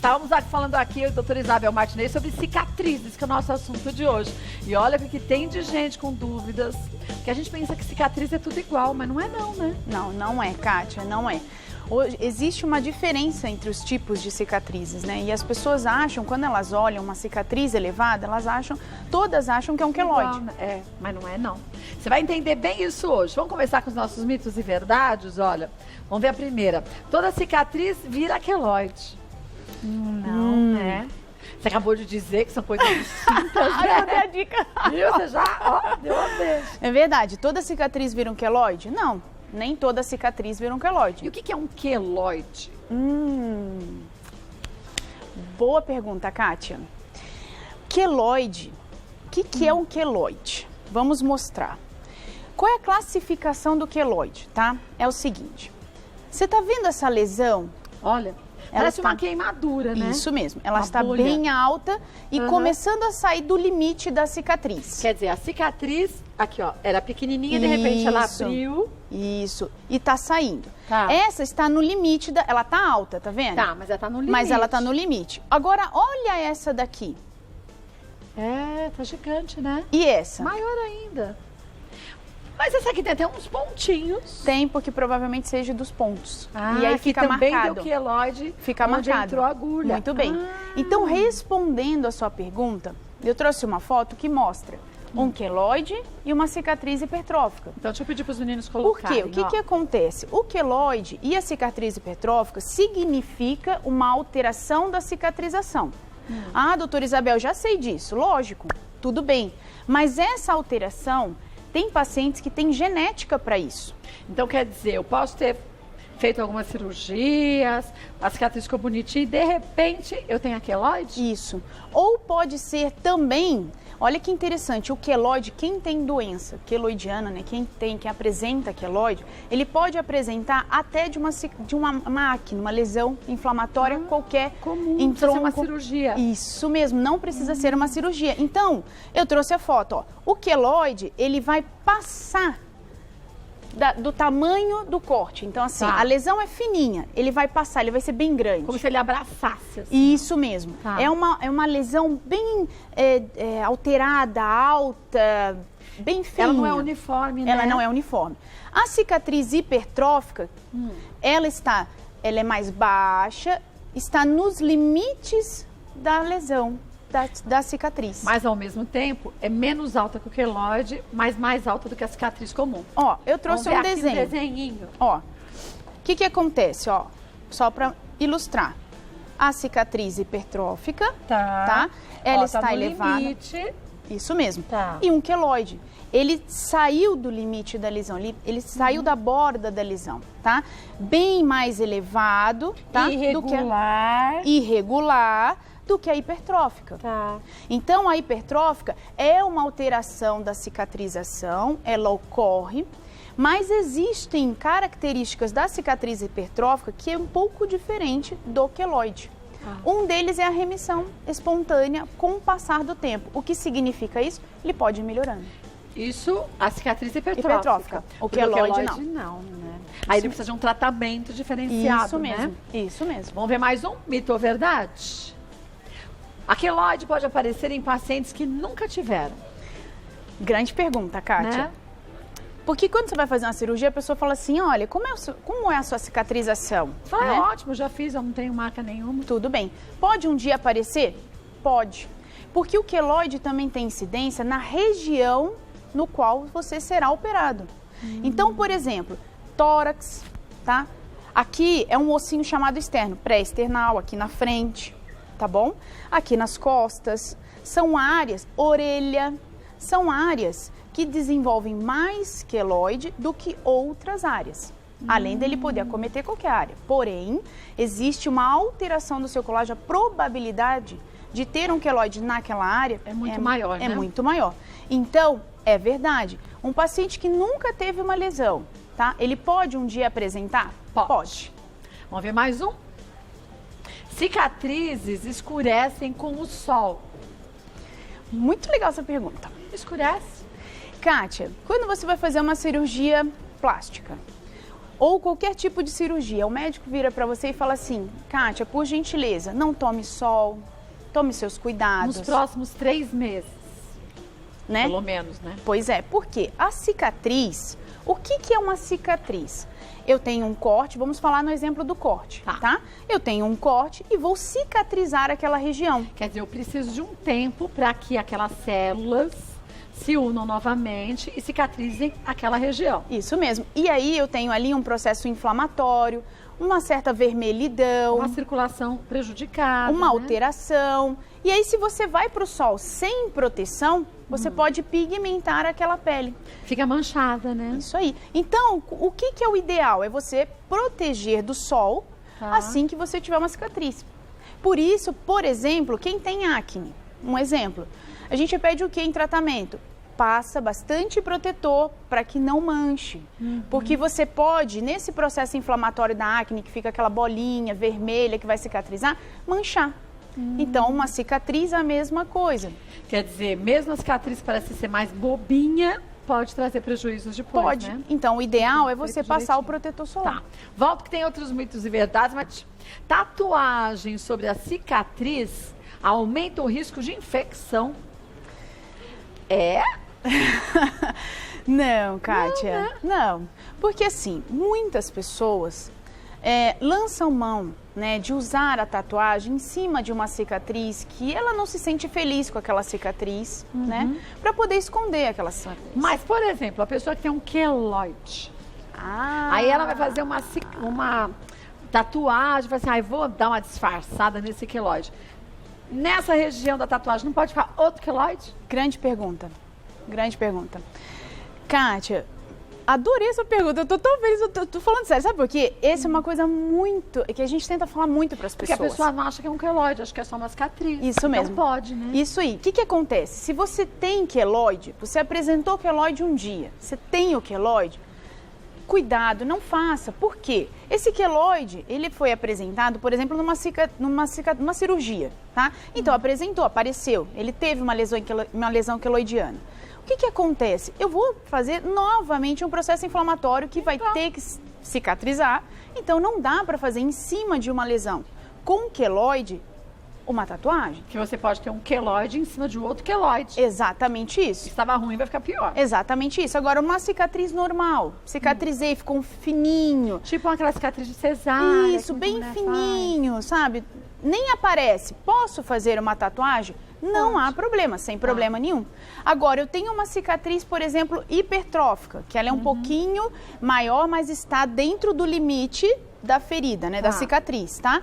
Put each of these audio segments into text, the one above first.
Estávamos falando aqui, doutora Isabel Martinez, sobre cicatrizes, que é o nosso assunto de hoje. E olha o que tem de gente com dúvidas, que a gente pensa que cicatriz é tudo igual, mas não é não, né? Não, não é, Kátia, não é. Hoje, existe uma diferença entre os tipos de cicatrizes, né? E as pessoas acham, quando elas olham uma cicatriz elevada, todas acham que é um queloide. Igual, né? Mas não é não. Você vai entender bem isso hoje. Vamos começar com os nossos mitos e verdades? Olha, vamos ver a primeira. Toda cicatriz vira queloide. Não, né? Você acabou de dizer que são coisas distintas, né? Eu dei a dica. Viu? Você já, ó, deu uma vez. É verdade, toda cicatriz vira um queloide? Não. Nem toda cicatriz vira um queloide. E o que é um queloide? Boa pergunta, Kátia. Queloide. O que é um queloide? Vamos mostrar. Qual é a classificação do queloide, tá? É o seguinte. Você tá vendo essa lesão? Olha, parece uma queimadura, né? Isso mesmo. Ela Uma está bolha. bem alta e começando a sair do limite da cicatriz. Quer dizer, a cicatriz, aqui ó, era pequenininha, de repente ela Isso. abriu. Isso. E tá saindo. Tá. Essa está no limite da... Ela tá alta, tá vendo? Tá, mas ela tá no limite. Mas ela tá no limite. Agora, olha essa daqui. É, tá gigante, né? E essa? Maior ainda. Mas essa aqui tem até uns pontinhos. Tem, porque provavelmente seja dos pontos. Ah, e aí que fica também marcado. deu queloide, Fica onde marcado. entrou a agulha. Muito bem. Ah. Então, respondendo a sua pergunta, eu trouxe uma foto que mostra um queloide e uma cicatriz hipertrófica. Então, deixa eu pedir para os meninos Por colocarem. quê? O que acontece? O queloide e a cicatriz hipertrófica significa uma alteração da cicatrização. Ah, doutora Isabel, já sei disso. Lógico, tudo bem. Mas essa alteração, tem pacientes que têm genética para isso. Então, quer dizer, eu posso ter feito algumas cirurgias, a cicatriz ficou bonitinha e, de repente, eu tenho a queloide? Isso. Ou pode ser também, olha que interessante, o queloide, quem tem doença queloidiana, né, quem apresenta queloide, ele pode apresentar até de uma acne, uma lesão inflamatória qualquer. Comum, em precisa ser uma tronco. cirurgia. Isso mesmo, não precisa ser uma cirurgia. Então, eu trouxe a foto, ó. O queloide, ele vai passar do tamanho do corte. Então, assim, Tá. a lesão é fininha, ele vai passar, ele vai ser bem grande. Como se ele abraçasse. Assim. Isso mesmo. Tá. É uma lesão bem alterada, alta, bem feinha. Ela não é uniforme, né? Ela não é uniforme. A cicatriz hipertrófica, ela é mais baixa, está nos limites da lesão, da cicatriz. Mas, ao mesmo tempo, é menos alta que o queloide, mas mais alta do que a cicatriz comum. Ó, eu trouxe Vamos um ver aqui desenho. desenhinho. Ó, o que acontece, ó? Só para ilustrar. A cicatriz hipertrófica, tá? Ela está no elevada. limite. Isso mesmo. Tá. E um queloide. Ele saiu do limite da lesão, ele saiu da borda da lesão, tá? Bem mais elevado, tá? Irregular do que a hipertrófica. Tá. Então, a hipertrófica é uma alteração da cicatrização, ela ocorre, mas existem características da cicatriz hipertrófica que é um pouco diferente do queloide. Um deles é a remissão espontânea com o passar do tempo. O que significa isso? Ele pode ir melhorando. Isso, a cicatriz hipertrófica. O Porque queloide não, né? Aí ele precisa de um tratamento diferenciado, Isso mesmo, né? isso mesmo. Vamos ver mais um mito ou verdade? A queloide pode aparecer em pacientes que nunca tiveram, Grande pergunta, Kátia. né? Porque quando você vai fazer uma cirurgia, a pessoa fala assim, olha, como é a sua cicatrização? Fala, Né? é ótimo, já fiz, eu não tenho marca nenhuma. Tudo bem. Pode um dia aparecer? Pode. Porque o queloide também tem incidência na região no qual você será operado. Então, por exemplo, tórax, tá? Aqui é um ossinho chamado externo, pré-external, aqui na frente, tá bom? Aqui nas costas. São áreas, orelha, são áreas que desenvolvem mais queloide do que outras áreas. Além dele poder acometer qualquer área. Porém, existe uma alteração do seu colágeno, a probabilidade de ter um queloide naquela área É muito maior, né? É muito maior. Então, é verdade. Um paciente que nunca teve uma lesão, tá? Ele pode um dia apresentar? Pode. Vamos ver mais um? Cicatrizes escurecem com o sol. Muito legal essa pergunta. Escurece? Kátia, quando você vai fazer uma cirurgia plástica, ou qualquer tipo de cirurgia, o médico vira para você e fala assim, Kátia, por gentileza, não tome sol, tome seus cuidados. Nos próximos 3 meses, né? Pelo menos, né? Pois é, porque a cicatriz, o que é uma cicatriz? Eu tenho um corte, vamos falar no exemplo do corte, tá? Eu tenho um corte e vou cicatrizar aquela região. Quer dizer, eu preciso de um tempo para que aquelas células se unam novamente e cicatrizem aquela região. Isso mesmo. E aí eu tenho ali um processo inflamatório, uma certa vermelhidão. Uma circulação prejudicada. Uma alteração. E aí se você vai para o sol sem proteção, você pode pigmentar aquela pele. Fica manchada, né? Isso aí. Então, o que é o ideal? É você proteger do sol assim que você tiver uma cicatriz. Por isso, por exemplo, quem tem acne, um exemplo, a gente pede o que em tratamento? Passa bastante protetor para que não manche. Porque você pode, nesse processo inflamatório da acne, que fica aquela bolinha vermelha que vai cicatrizar, manchar. Então, uma cicatriz é a mesma coisa. Quer dizer, mesmo a cicatriz parece ser mais bobinha, pode trazer prejuízos depois, Pode. Né? Então, o ideal é você passar o protetor solar. Tá. Volto que tem outros mitos e verdades, mas tatuagem sobre a cicatriz aumenta o risco de infecção. É? Não, Kátia. Não. Porque assim, muitas pessoas lançam mão, né, de usar a tatuagem em cima de uma cicatriz que ela não se sente feliz com aquela cicatriz, né? Para poder esconder aquela cicatriz. Mas, por exemplo, a pessoa que tem um queloide, aí ela vai fazer uma tatuagem, vai assim, vou dar uma disfarçada nesse queloide. Nessa região da tatuagem não pode ficar outro queloide? Grande pergunta. Grande pergunta. Kátia, adorei essa pergunta, eu tô tão feliz, eu tô falando sério, sabe por quê? Essa é uma coisa que a gente tenta falar muito para as pessoas. Porque a pessoa não acha que é um queloide, acha que é só uma cicatriz. Isso mesmo. Então pode, né? Isso aí. O que acontece? Se você tem queloide, você apresentou queloide um dia, você tem o queloide, cuidado, não faça. Por quê? Esse queloide, ele foi apresentado, por exemplo, numa cirurgia, tá? Então, apareceu, ele teve uma lesão queloidiana. O que acontece? Eu vou fazer novamente um processo inflamatório que vai ter que cicatrizar, então não dá para fazer em cima de uma lesão com queloide uma tatuagem. Que você pode ter um queloide em cima de outro queloide. Exatamente isso. Se estava ruim, vai ficar pior. Exatamente isso. Agora, uma cicatriz normal. Cicatrizei, ficou um fininho. Tipo aquela cicatriz de cesárea. Isso, bem fininho, sabe? Nem aparece. Posso fazer uma tatuagem? Não há problema, sem problema nenhum. Agora, eu tenho uma cicatriz, por exemplo, hipertrófica, que ela é um pouquinho maior, mas está dentro do limite da ferida, né? Da cicatriz, tá?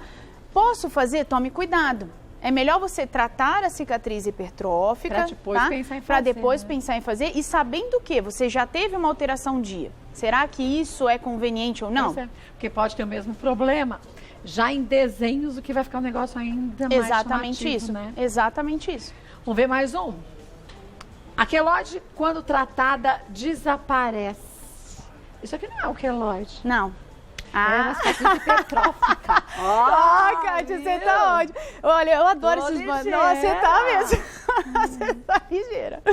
Posso fazer? Tome cuidado. É melhor você tratar a cicatriz hipertrófica, para depois pensar em fazer. Para depois pensar em fazer e sabendo que você já teve uma alteração um dia. Será que isso é conveniente ou não? Porque pode ter o mesmo problema. Já em desenhos, o que vai ficar um negócio ainda mais chamativo, isso, né? Exatamente isso. Vamos ver mais um. A queloide, quando tratada, desaparece. Isso aqui não é o queloide. Não. É uma cicatriz hipertrófica. Kátia, você tá ótimo. Olha, eu adoro esses bandos. Nossa, você tá mesmo. Você tá ligeira.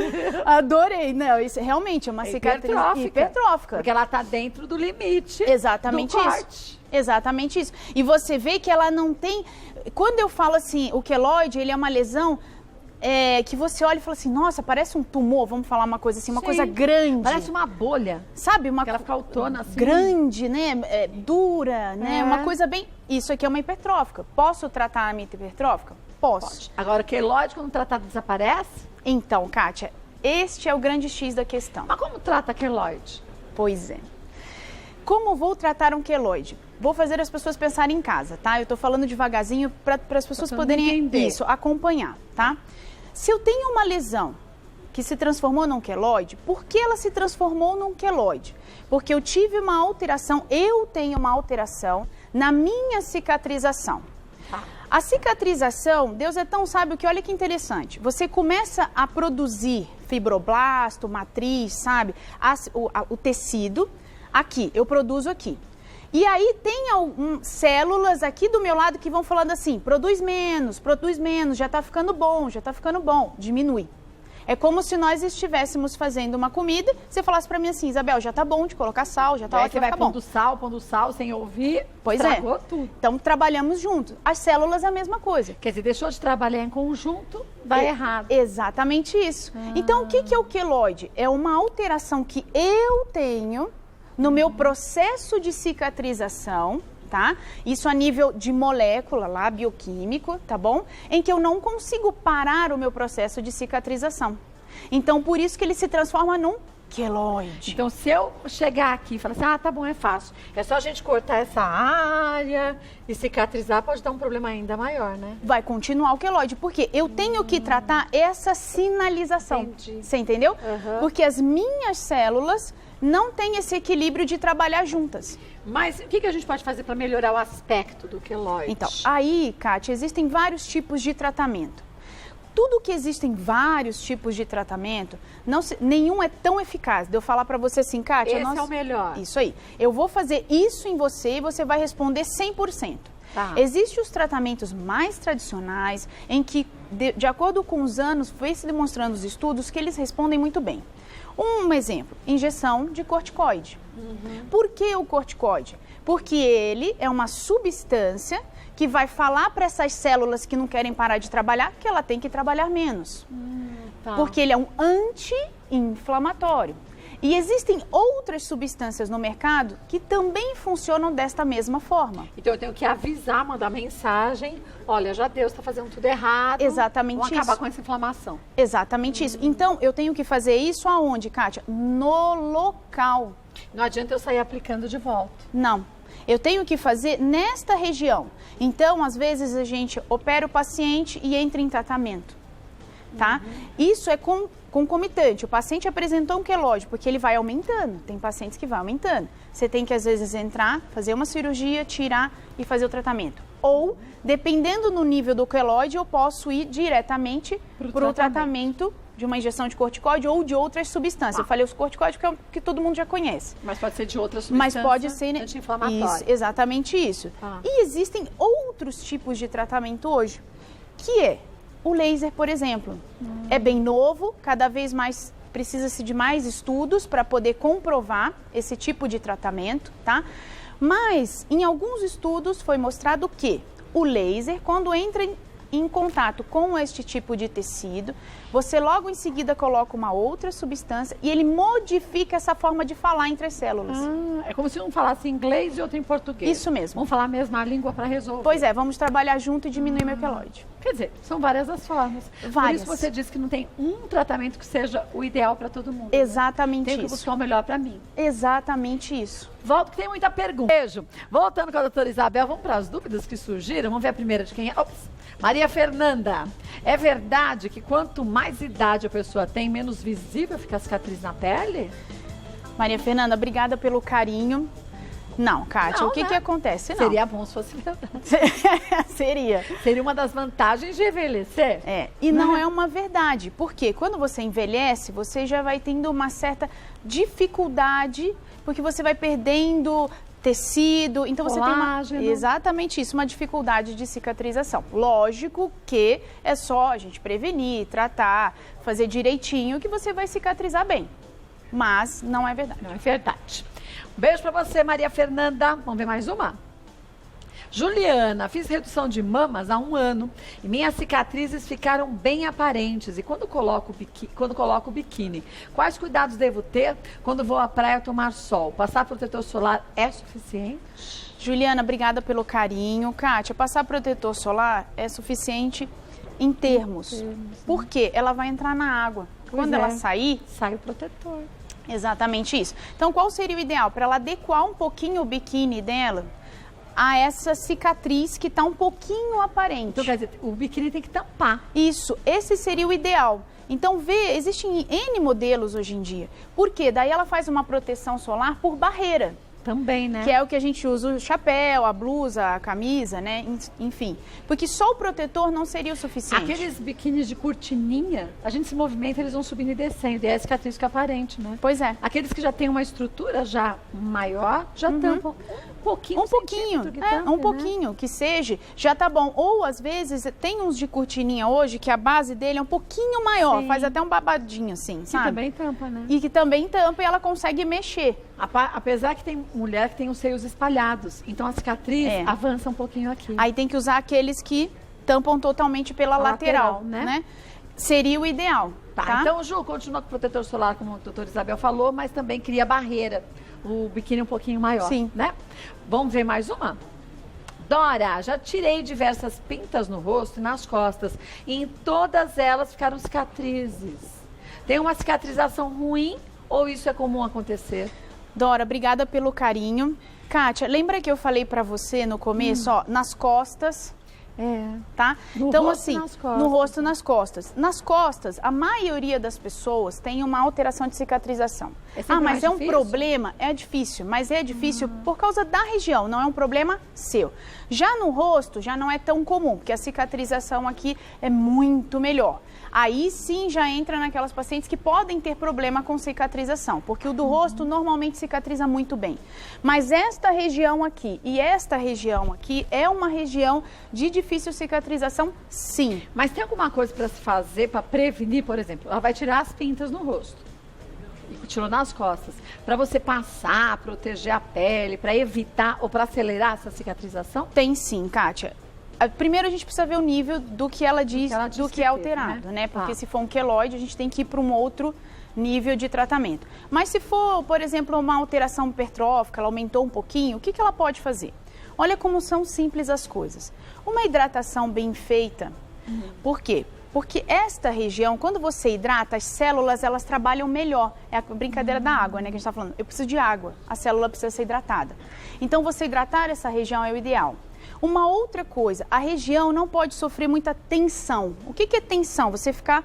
Adorei. Não, isso realmente é uma cicatriz hipertrófica. Porque ela tá dentro do limite. Exatamente do isso. corte. Exatamente isso. E você vê que ela não tem... Quando eu falo assim, o queloide, ele é uma lesão... que você olha e fala assim, nossa, parece um tumor, vamos falar uma coisa assim, uma coisa grande. Parece uma bolha. Sabe? Que ela fica autona assim. Grande, né? Dura, né? Uma coisa bem... Isso aqui é uma hipertrófica. Posso tratar a minha hipertrófica? Posso. Pode. Agora, o queloide, quando tratado, desaparece? Então, Kátia, este é o grande X da questão. Mas como trata queloide? Pois é. Como vou tratar um queloide? Vou fazer as pessoas pensarem em casa, tá? Eu tô falando devagarzinho para as pessoas poderem acompanhar, tá? Se eu tenho uma lesão que se transformou num queloide, por que ela se transformou num queloide? Porque eu tive uma alteração, eu tenho uma alteração na minha cicatrização. A cicatrização, Deus é tão sábio que olha que interessante. Você começa a produzir fibroblasto, matriz, sabe? O tecido, aqui, eu produzo aqui. E aí tem células aqui do meu lado que vão falando assim, produz menos, já tá ficando bom, diminui. É como se nós estivéssemos fazendo uma comida, você falasse pra mim assim, Isabel, já tá bom de colocar sal, já tá ótimo, Você vai tá bom. pondo sal, sem ouvir, Pois estragou tudo. Então, trabalhamos juntos. As células é a mesma coisa. Quer dizer, deixou de trabalhar em conjunto, vai errado. Exatamente isso. Então, o que é o queloide? É uma alteração que eu tenho no meu processo de cicatrização, tá? Isso a nível de molécula lá, bioquímico, tá bom? Em que eu não consigo parar o meu processo de cicatrização. Então, por isso que ele se transforma num queloide. Então, se eu chegar aqui e falar assim, tá bom, é fácil. É só a gente cortar essa área e cicatrizar, pode dar um problema ainda maior, né? Vai continuar o queloide, porque eu tenho que tratar essa sinalização. Entendi. Você entendeu? Uhum. Porque as minhas células não têm esse equilíbrio de trabalhar juntas. Mas o que a gente pode fazer para melhorar o aspecto do queloide? Então, aí, Kátia, existem vários tipos de tratamento. Tudo que existem vários tipos de tratamento, nenhum é tão eficaz. De eu falar para você assim, Kátia... Esse é o melhor. Isso aí. Eu vou fazer isso em você e você vai responder 100%. Tá. Existem os tratamentos mais tradicionais, em que, de acordo com os anos, foi se demonstrando os estudos que eles respondem muito bem. Um exemplo, injeção de corticoide. Por que o corticoide? Porque ele é uma substância que vai falar para essas células que não querem parar de trabalhar que ela tem que trabalhar menos. Tá. Porque ele é um anti-inflamatório. E existem outras substâncias no mercado que também funcionam desta mesma forma. Então eu tenho que avisar, mandar mensagem, olha, já Deus está fazendo tudo errado. Exatamente Vamos acabar isso. com essa inflamação. Exatamente isso. Então, eu tenho que fazer isso aonde, Kátia? No local. Não adianta eu sair aplicando de volta. Não. Eu tenho que fazer nesta região. Então, às vezes, a gente opera o paciente e entra em tratamento. Tá? Isso é concomitante. O paciente apresentou um queloide, porque ele vai aumentando. Tem pacientes que vai aumentando. Você tem que, às vezes, entrar, fazer uma cirurgia, tirar e fazer o tratamento. Ou, dependendo do nível do queloide, eu posso ir diretamente para o tratamento de uma injeção de corticoide ou de outras substâncias. Tá. Eu falei os corticoides porque é o que todo mundo já conhece. Mas pode ser de outras Mas substâncias. pode ser Anti-inflamatório. isso, exatamente isso. Tá. E existem outros tipos de tratamento hoje, que é o laser, por exemplo. É bem novo, cada vez mais precisa-se de mais estudos para poder comprovar esse tipo de tratamento, tá? Mas em alguns estudos foi mostrado que o laser, quando entra em contato com este tipo de tecido, você logo em seguida coloca uma outra substância e ele modifica essa forma de falar entre as células. É como se um falasse inglês e outro em português. Isso mesmo. Vamos falar a mesma língua para resolver. Pois é, vamos trabalhar junto e diminuir meu queloide. Quer dizer, são várias as formas. Várias. Por isso você disse que não tem um tratamento que seja o ideal para todo mundo. Exatamente Tem que isso. buscar o melhor para mim. Exatamente isso. Volto que tem muita pergunta. Beijo. Voltando com a doutora Isabel, vamos para as dúvidas que surgiram. Vamos ver a primeira de quem é. Ops. Maria Fernanda. É verdade que quanto mais idade a pessoa tem, menos visível fica a cicatriz na pele? Maria Fernanda, obrigada pelo carinho. Não, Kátia, Não, o que né? que acontece? Não. Seria bom se fosse verdade. Seria. Seria uma das vantagens de envelhecer. É, e não é uma verdade, porque quando você envelhece, você já vai tendo uma certa dificuldade, porque você vai perdendo tecido, então você Colágeno. tem exatamente isso, uma dificuldade de cicatrização. Lógico que é só a gente prevenir, tratar, fazer direitinho que você vai cicatrizar bem, mas não é verdade. Não é verdade. Um beijo pra você, Maria Fernanda. Vamos ver mais uma? Juliana, fiz redução de mamas há 1 ano e minhas cicatrizes ficaram bem aparentes. E quando coloco o biquíni, quais cuidados devo ter quando vou à praia tomar sol? Passar protetor solar é suficiente? Juliana, obrigada pelo carinho. Kátia, passar protetor solar é suficiente em termos. Por quê? Ela vai entrar na água. Quando ela sair, sai o protetor. Exatamente isso. Então, qual seria o ideal? Para ela adequar um pouquinho o biquíni dela a essa cicatriz que está um pouquinho aparente. Então, quer dizer, o biquíni tem que tampar. Isso, esse seria o ideal. Então, existem N modelos hoje em dia. Por quê? Daí ela faz uma proteção solar por barreira. Também, né? Que é o que a gente usa, o chapéu, a blusa, a camisa, né? Enfim. Porque só o protetor não seria o suficiente. Aqueles biquínis de cortininha, a gente se movimenta, eles vão subindo e descendo. E a cicatriz fica aparente, né? Pois é. Aqueles que já têm uma estrutura já maior, já tampam um pouquinho. Um pouquinho, um pouquinho, que seja, já tá bom. Ou, às vezes, tem uns de cortininha hoje que a base dele é um pouquinho maior, faz até um babadinho assim, sabe? Que também tampa, né? E que também tampa e ela consegue mexer. Apesar que tem mulher que tem os seios espalhados, então a cicatriz avança um pouquinho aqui. Aí tem que usar aqueles que tampam totalmente pela lateral, né? Seria o ideal, tá? Então, Ju, continua com o protetor solar, como a doutora Isabel falou, mas também cria barreira. O biquíni um pouquinho maior, né? Vamos ver mais uma? Dora, já tirei diversas pintas no rosto e nas costas. E em todas elas ficaram cicatrizes. Tem uma cicatrização ruim ou isso é comum acontecer? Dora, obrigada pelo carinho. Kátia, lembra que eu falei pra você no começo, ó, nas costas... tá? Então, assim, no rosto e nas costas. Nas costas, a maioria das pessoas tem uma alteração de cicatrização. Mas é um problema? É difícil, mas é difícil por causa da região, não é um problema seu. Já no rosto, já não é tão comum, porque a cicatrização aqui é muito melhor. Aí sim já entra naquelas pacientes que podem ter problema com cicatrização, porque o do rosto normalmente cicatriza muito bem. Mas esta região aqui e esta região aqui é uma região de difícil cicatrização, sim. Mas tem alguma coisa para se fazer para prevenir, por exemplo? Ela vai tirar as pintas no rosto e tirou nas costas. Para você passar, proteger a pele, para evitar ou para acelerar essa cicatrização? Tem sim, Kátia. Primeiro a gente precisa ver o nível do que ela diz, do que é alterado, né? Porque se for um queloide, a gente tem que ir para um outro nível de tratamento. Mas se for, por exemplo, uma alteração hipertrófica, ela aumentou um pouquinho, o que ela pode fazer? Olha como são simples as coisas. Uma hidratação bem feita, por quê? Porque esta região, quando você hidrata, as células, elas trabalham melhor. É a brincadeira da água, né? Que a gente está falando. Eu preciso de água, a célula precisa ser hidratada. Então, você hidratar essa região é o ideal. Uma outra coisa, a região não pode sofrer muita tensão. O que é tensão? Você ficar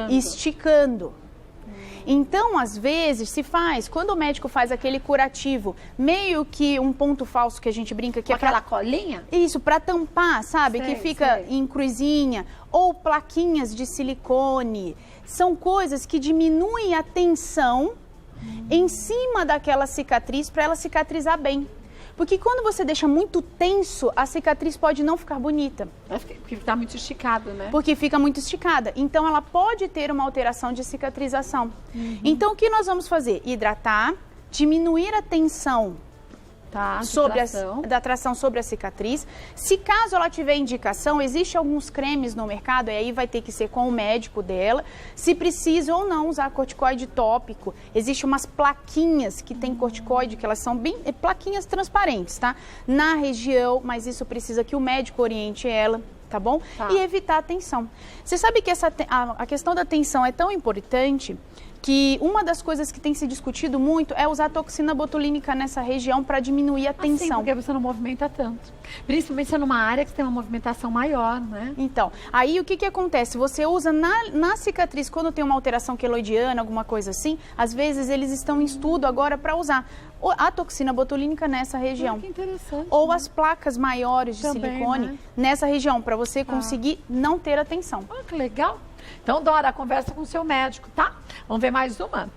esticando. Então, às vezes, se faz, quando o médico faz aquele curativo, meio que um ponto falso que a gente brinca que é aquela colinha? Isso, para tampar, sabe? Que fica em cruzinha, ou plaquinhas de silicone. São coisas que diminuem a tensão em cima daquela cicatriz para ela cicatrizar bem. Porque quando você deixa muito tenso, a cicatriz pode não ficar bonita. Porque está muito esticado, né? Porque fica muito esticada. Então, ela pode ter uma alteração de cicatrização. Então, o que nós vamos fazer? Hidratar, diminuir a tensão da tração sobre a cicatriz. Se caso ela tiver indicação, existe alguns cremes no mercado, e aí vai ter que ser com o médico dela, se precisa ou não usar corticoide tópico. Existem umas plaquinhas que tem corticoide, que elas são bem plaquinhas transparentes, tá? Na região, mas isso precisa que o médico oriente ela, tá bom? E evitar a tensão. Você sabe que a questão da tensão é tão importante que uma das coisas que tem se discutido muito é usar toxina botulínica nessa região para diminuir a tensão. Porque você não movimenta tanto. Principalmente se é numa área que tem uma movimentação maior, né? Então, aí o que acontece? Você usa na cicatriz, quando tem uma alteração queloidiana, alguma coisa assim, às vezes eles estão em estudo agora para usar a toxina botulínica nessa região. Que interessante. Ou as placas maiores de silicone nessa região, para você conseguir não ter a tensão. Que legal. Então, Dora, conversa com o seu médico, tá? Vamos ver mais uma?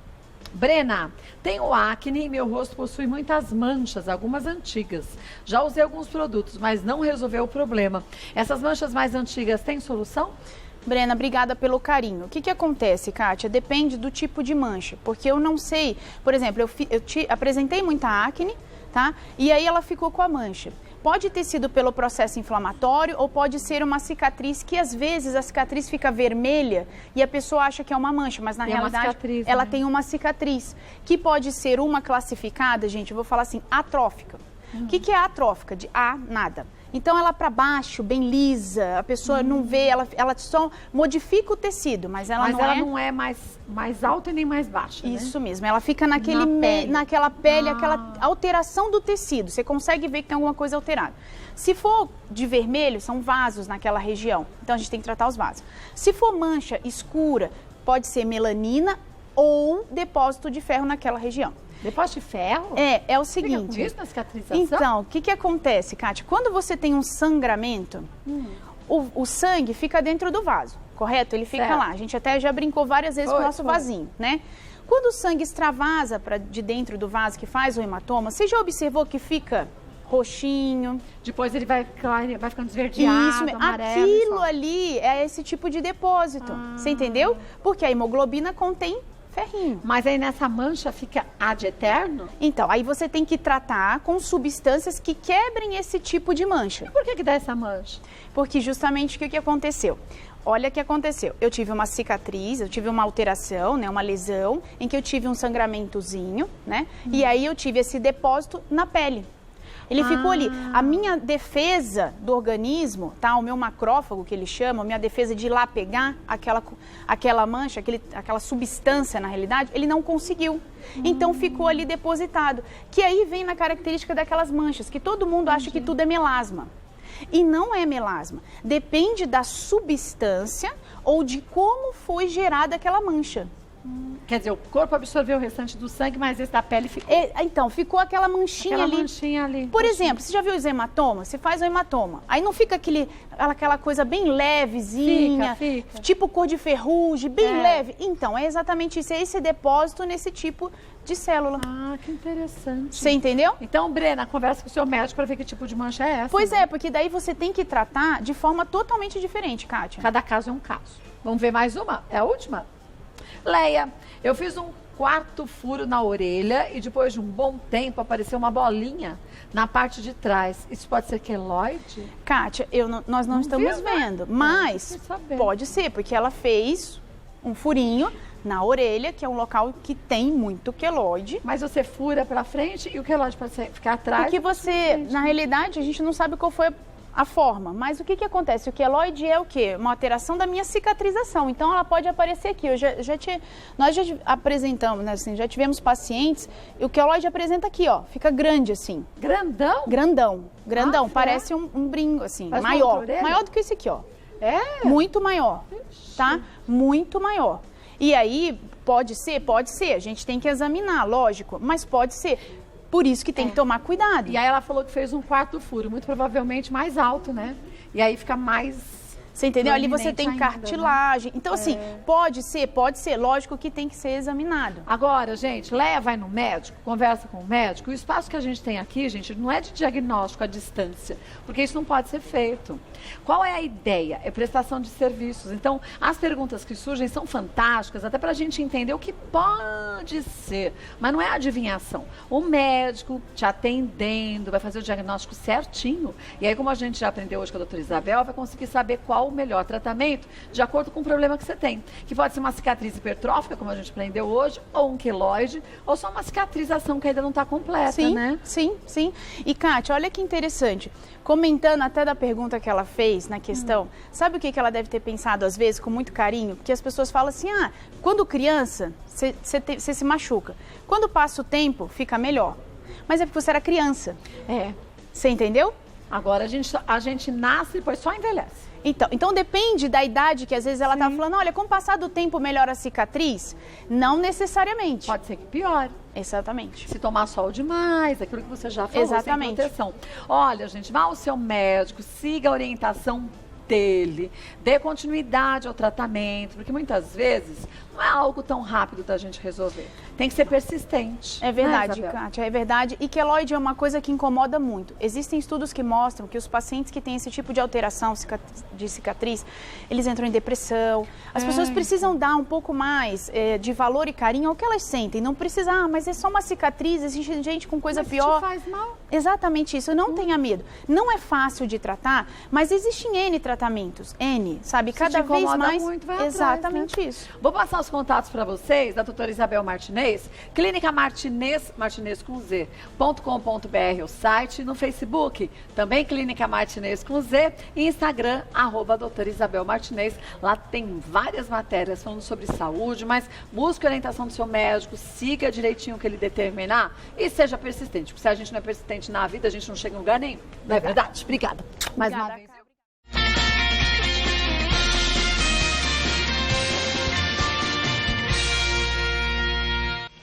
Brena, tenho acne e meu rosto possui muitas manchas, algumas antigas. Já usei alguns produtos, mas não resolveu o problema. Essas manchas mais antigas têm solução? Brena, obrigada pelo carinho. O que acontece, Kátia? Depende do tipo de mancha, porque eu não sei... Por exemplo, eu te apresentei muita acne, tá? E aí ela ficou com a mancha. Pode ter sido pelo processo inflamatório ou pode ser uma cicatriz que às vezes a cicatriz fica vermelha e a pessoa acha que é uma mancha, mas na realidade ela tem uma cicatriz, que pode ser uma classificada, gente, eu vou falar assim, atrófica. O que é atrófica? De nada. Então ela para baixo, bem lisa, a pessoa não vê, ela só modifica o tecido, mas ela não é mais alta e nem mais baixa, Isso mesmo, ela fica naquela pele, aquela alteração do tecido, você consegue ver que tem alguma coisa alterada. Se for de vermelho, são vasos naquela região, então a gente tem que tratar os vasos. Se for mancha escura, pode ser melanina ou depósito de ferro naquela região. Depósito de ferro? É o Fica com seguinte. isso na cicatrização? Então, o que acontece, Kátia? Quando você tem um sangramento, o sangue fica dentro do vaso, correto? Ele fica Certo. lá. A gente até já brincou várias vezes com o nosso Foi. vasinho, né? Quando o sangue extravasa de dentro do vaso, que faz o hematoma, você já observou que fica roxinho? Depois ele vai ficando esverdeado, Isso, amarelo. aquilo ali é esse tipo de depósito, você entendeu? Porque a hemoglobina contém ferrinho. Mas aí nessa mancha fica ad eterno? Então, aí você tem que tratar com substâncias que quebrem esse tipo de mancha. Por que dá essa mancha? Porque justamente o que aconteceu? Olha o que aconteceu. Eu tive uma cicatriz, eu tive uma alteração, né, uma lesão, em que eu tive um sangramentozinho, né? E aí eu tive esse depósito na pele. Ele ficou ali. A minha defesa do organismo, tá? O meu macrófago, que ele chama, a minha defesa de ir lá pegar aquela mancha, aquela substância, na realidade, ele não conseguiu. Então ficou ali depositado. Que aí vem na característica daquelas manchas, que todo mundo acha que tudo é melasma. E não é melasma. Depende da substância ou de como foi gerada aquela mancha. Quer dizer, o corpo absorveu o restante do sangue, mas esse da pele ficou. Então, ficou aquela manchinha Aquela ali. manchinha ali. Por exemplo, você já viu os hematomas? Você faz um hematoma. Aí não fica aquela coisa bem levezinha, Fica. tipo cor de ferrugem, bem É. leve. Então, é exatamente isso. É esse depósito nesse tipo de célula. Ah, que interessante. Você entendeu? Então, Brena, conversa com o seu médico para ver que tipo de mancha é essa. Pois né? é, porque daí você tem que tratar de forma totalmente diferente, Kátia. Cada caso é um caso. Vamos ver mais uma? É a última? Leia, eu fiz um 4º furo na orelha e depois de um bom tempo apareceu uma bolinha na parte de trás. Isso pode ser queloide? Kátia, nós não estamos viu, né? vendo, mas quis saber. pode ser, porque ela fez um furinho na orelha, que é um local que tem muito queloide. Mas você fura para frente e o queloide pode ficar atrás? Porque você, na realidade, a gente não sabe qual foi a forma, mas o que acontece? O queloide é o quê? Uma alteração da minha cicatrização, então ela pode aparecer aqui. Nós já apresentamos, né, assim, já tivemos pacientes e o queloide apresenta aqui, ó, fica grande assim. Grandão? Grandão, Ah, parece um brinco assim, Parece uma maior, outra orelha? maior do que esse aqui, ó. É? Muito maior, tá? Muito maior. E aí, pode ser, a gente tem que examinar, lógico, mas pode ser. Por isso que tem que tomar cuidado. E aí ela falou que fez um 4º furo, muito provavelmente mais alto, né? E aí fica mais... Você entendeu? Ali você tem Proeminente ainda, cartilagem. Então, assim, pode ser, lógico que tem que ser examinado. Agora, gente, Leia vai no médico, conversa com o médico. O espaço que a gente tem aqui, gente, não é de diagnóstico à distância, porque isso não pode ser feito. Qual é a ideia? É prestação de serviços. Então, as perguntas que surgem são fantásticas, até para a gente entender o que pode ser, mas não é adivinhação. O médico te atendendo, vai fazer o diagnóstico certinho, e aí, como a gente já aprendeu hoje com a doutora Isabel, vai conseguir saber qual o melhor tratamento de acordo com o problema que você tem. Que pode ser uma cicatriz hipertrófica, como a gente aprendeu hoje, ou um queloide, ou só uma cicatrização que ainda não está completa, Sim, né? sim. E, Kátia, olha que interessante. Comentando até da pergunta que ela fez na questão, sabe o que ela deve ter pensado, às vezes, com muito carinho? Porque as pessoas falam assim, quando criança, você se machuca. Quando passa o tempo, fica melhor. Mas é porque você era criança. É. Você entendeu? Agora a gente nasce e depois só envelhece. Então depende da idade que às vezes ela tá falando, olha, com o passar do tempo melhora a cicatriz? Não necessariamente. Pode ser que piore. Exatamente. Se tomar sol demais, aquilo que você já falou, Exatamente. sem proteção. Olha, gente, vá ao seu médico, siga a orientação dele, dê continuidade ao tratamento, porque muitas vezes não é algo tão rápido da gente resolver. Tem que ser persistente. É verdade, né, Isabel? Kátia, é verdade. E queloide é uma coisa que incomoda muito. Existem estudos que mostram que os pacientes que têm esse tipo de alteração de cicatriz, eles entram em depressão. As pessoas precisam dar um pouco mais de valor e carinho ao que elas sentem. Não precisa, mas é só uma cicatriz, existe gente com coisa Mas pior. te faz mal. Exatamente isso, não tenha medo. Não é fácil de tratar, mas existem N tratamentos, sabe? Se Cada te incomoda vez mais. muito, vai atrás, Exatamente né? isso. Vou passar os contatos para vocês da doutora Isabel Martinez, Clínica Martinez com Z.com.br, o site, no Facebook, também Clínica Martinez com Z, e Instagram, @doutora Isabel Martinez. Lá tem várias matérias falando sobre saúde, mas busque a orientação do seu médico, siga direitinho o que ele determinar e seja persistente, porque se a gente não é persistente na vida, a gente não chega em lugar nenhum. Não é verdade? Obrigada. Mais uma vez.